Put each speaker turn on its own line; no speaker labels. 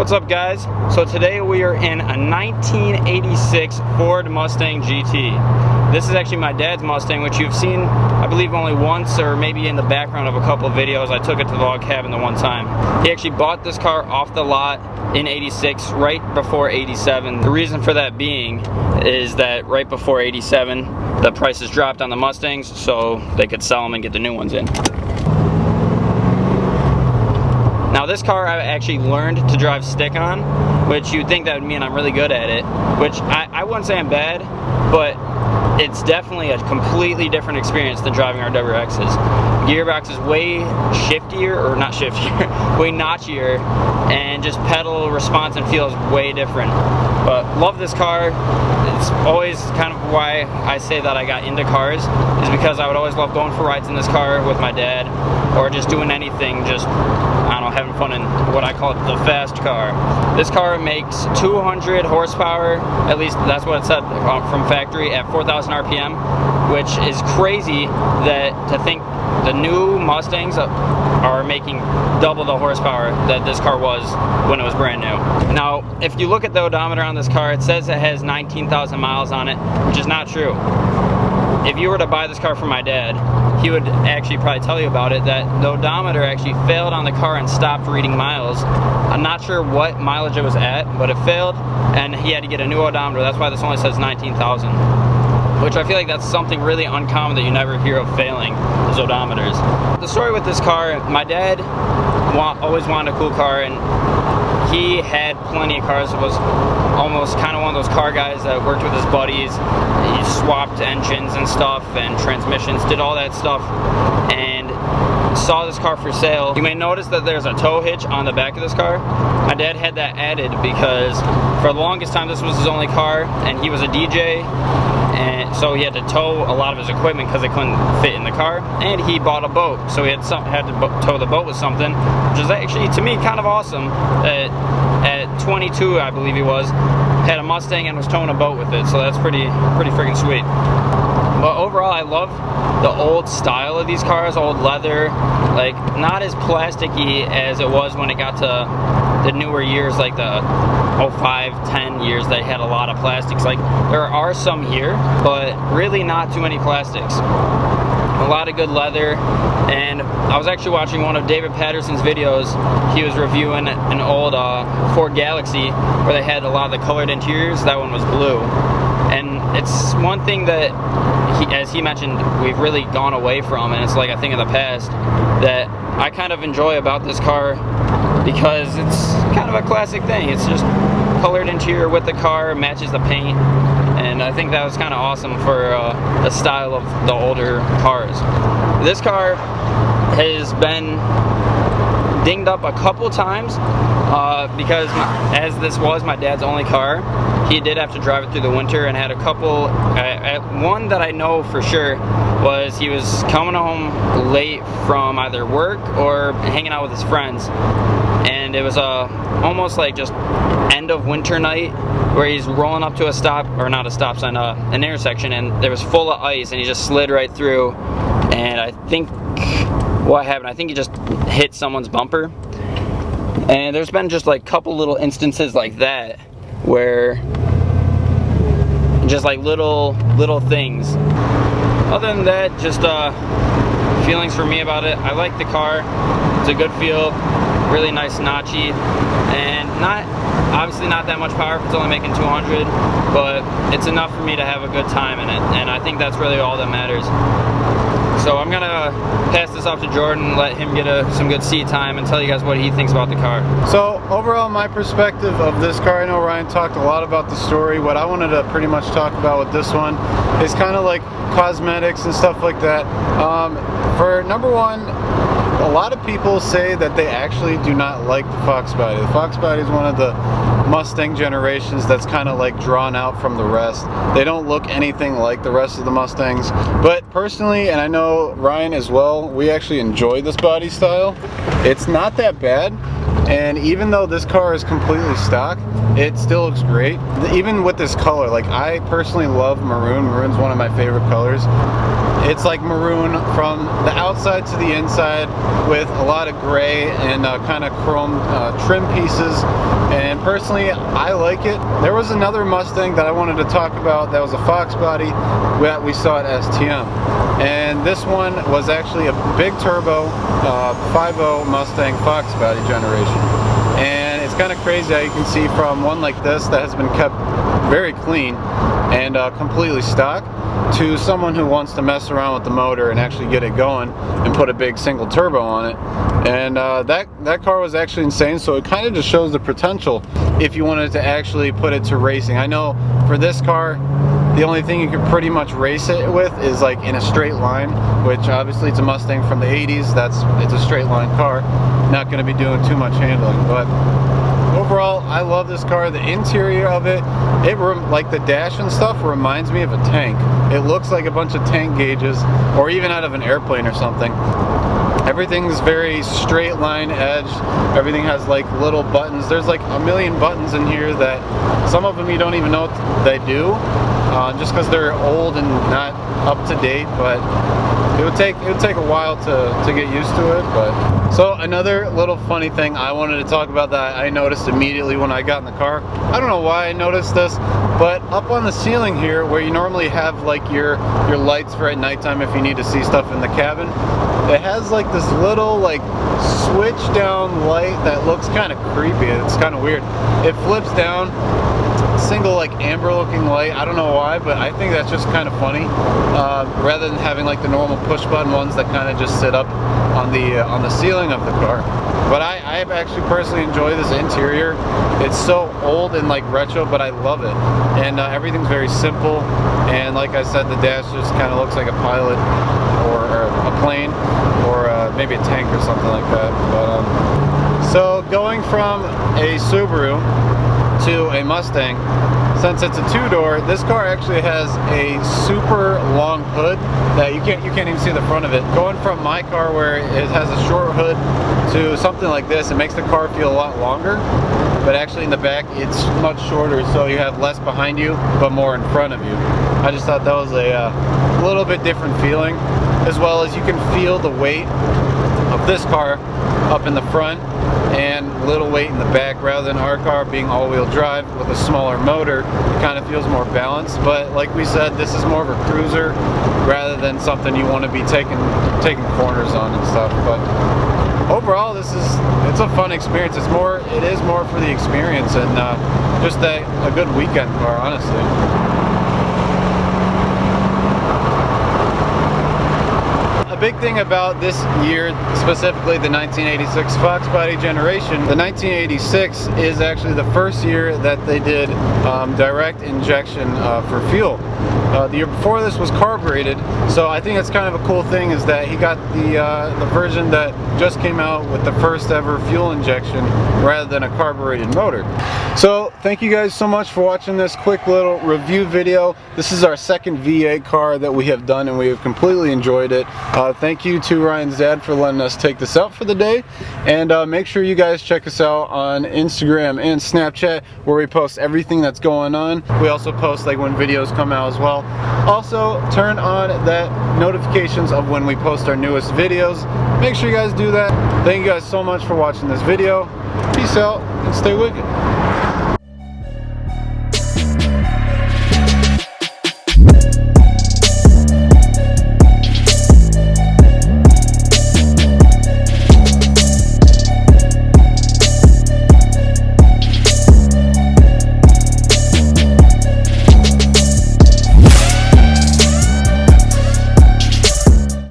What's up, guys? So today we are in a 1986 Ford Mustang GT. This is actually my dad's Mustang, which you've seen, I believe, only once or maybe in the background of a couple of videos. I took it to the log cabin the one time. He actually bought this car off the lot in 86, right before 87. The reason for that being is that right before 87, the prices dropped on the Mustangs, so they could sell them and get the new ones in. Now this car I actually learned to drive stick on, which you'd think that would mean I'm really good at it, which I wouldn't say I'm bad, but it's definitely a completely different experience than driving our WXs. Gearbox is way shiftier, or not shiftier, way notchier, and just pedal response and feel is way different. But love this car. It's always kind of why I say that I got into cars, is because I would always love going for rides in this car with my dad, or just doing anything, just, I don't know, having fun in what I call the fast car. This car makes 200 horsepower, at least that's what it said from factory, at 4,000 RPM, which is crazy that to think the new Mustangs are making double the horsepower that this car was when it was brand new. Now, if you look at the odometer on this car, it says it has 19,000 miles on it, which is not true. If you were to buy this car from my dad, he would actually probably tell you about it, that the odometer actually failed on the car and stopped reading miles. I'm not sure what mileage it was at, but it failed, and he had to get a new odometer. That's why this only says 19,000. Which I feel like that's something really uncommon that you never hear of failing, is odometers. The story with this car, my dad always wanted a cool car, and he had plenty of cars. It was almost kind of one of those car guys that worked with his buddies. He swapped engines and stuff and transmissions, did all that stuff, and saw this car for sale. You may notice that there's a tow hitch on the back of this car. My dad had that added because for the longest time this was his only car, and he was a DJ, and so he had to tow a lot of his equipment because it couldn't fit in the car, and he bought a boat, so he had to tow the boat with something, which is actually, to me, kind of awesome that at 22, I believe he was, had a Mustang and was towing a boat with it, so that's pretty freaking sweet. But overall, I love the old style of these cars, old leather, like not as plasticky as it was when it got to the newer years, like the 05, 10 years. They had a lot of plastics. Like, there are some here, but really not too many plastics. A lot of good leather. And I was actually watching one of David Patterson's videos. He was reviewing an old Ford Galaxy where they had a lot of the colored interiors. That one was blue. And it's one thing that, as he mentioned, we've really gone away from, and it's like a thing of the past, that I kind of enjoy about this car, because it's kind of a classic thing. It's just colored interior with the car, matches the paint, and I think that was kind of awesome for the style of the older cars. This car has been dinged up a couple times because as this was my dad's only car, he did have to drive it through the winter, and had a couple, one that I know for sure was he was coming home late from either work or hanging out with his friends, and it was almost like just end of winter night where he's rolling up to a stop, or not a stop sign, an intersection, and there was full of ice, and he just slid right through, and I think what happened, I think he just hit someone's bumper. And there's been just like a couple little instances like that where just like little things. Other than that, just feelings for me about it. I like the car. It's a good feel, really nice notchy, and obviously not that much power if it's only making 200, but it's enough for me to have a good time in it, and I think that's really all that matters. So I'm gonna pass this off to Jordan, let him get some good seat time, and tell you guys what he thinks about the car.
So overall, my perspective of this car, I know Ryan talked a lot about the story. What I wanted to pretty much talk about with this one is kind of like cosmetics and stuff like that. For number one, a lot of people say that they actually do not like the Foxbody. The Foxbody is one of the Mustang generations that's kind of like drawn out from the rest. They don't look anything like the rest of the Mustangs. But personally, and I know Ryan as well, we actually enjoy this body style. It's not that bad. And even though this car is completely stock, it still looks great. Even with this color, like I personally love maroon. Maroon's one of my favorite colors. It's like maroon from the outside to the inside with a lot of gray and kind of chrome trim pieces, and personally I like it. There was another Mustang that I wanted to talk about that was a Foxbody that we saw at STM, and this one was actually a big turbo 5.0 Mustang Foxbody generation. And it's kind of crazy how you can see from one like this that has been kept very clean and completely stock, to someone who wants to mess around with the motor and actually get it going and put a big single turbo on it. And that car was actually insane, so it kind of just shows the potential if you wanted to actually put it to racing. I know for this car, the only thing you could pretty much race it with is like in a straight line, which obviously it's a Mustang from the 80s, it's a straight line car, not going to be doing too much handling. But overall, I love this car. The interior of it, like the dash and stuff, reminds me of a tank. It looks like a bunch of tank gauges, or even out of an airplane or something. Everything's very straight line edge. Everything has like little buttons. There's like a million buttons in here that some of them you don't even know what they do, just because they're old and not up to date. But it would take a while to get used to it. But so another little funny thing I wanted to talk about that I noticed immediately when I got in the car. I don't know why I noticed this, but up on the ceiling here, where you normally have like your lights for at nighttime if you need to see stuff in the cabin, it has like this little like switch down light that looks kind of creepy. It's kind of weird. It flips down, single like amber looking light. I don't know why, but I think that's just kind of funny, rather than having like the normal push button ones that kind of just sit up on the ceiling of the car. But I actually personally enjoy this interior. It's so old and like retro, but I love it. And everything's very simple, and like I said, the dash just kind of looks like a pilot or a plane, or maybe a tank or something like that. But so going from a Subaru to a Mustang, since it's a two-door, this car actually has a super long hood that you can't even see the front of it. Going from my car, where it has a short hood, to something like this, it makes the car feel a lot longer, but actually in the back it's much shorter, so you have less behind you but more in front of you. I just thought that was a little bit different feeling, as well as you can feel the weight of this car up in the front and little weight in the back, rather than our car being all-wheel drive with a smaller motor. It kind of feels more balanced, but like we said, this is more of a cruiser rather than something you want to be taking corners on and stuff. But overall, it's a fun experience. It is more for the experience, and just a good weekend car, honestly. A big thing about this year, specifically the 1986 Foxbody generation, the 1986 is actually the first year that they did direct injection for fuel. The year before this was carbureted, so I think that's kind of a cool thing, is that he got the version that just came out with the first ever fuel injection rather than a carbureted motor. So thank you guys so much for watching this quick little review video. This is our second V8 car that we have done, and we have completely enjoyed it. Thank you to Ryan's dad for letting us take this out for the day, and make sure you guys check us out on Instagram and Snapchat, where we post everything that's going on. We also post like when videos come out as well. Also, turn on that notifications of when we post our newest videos. Make sure you guys do that. Thank you guys so much for watching this video. Peace out and stay wicked.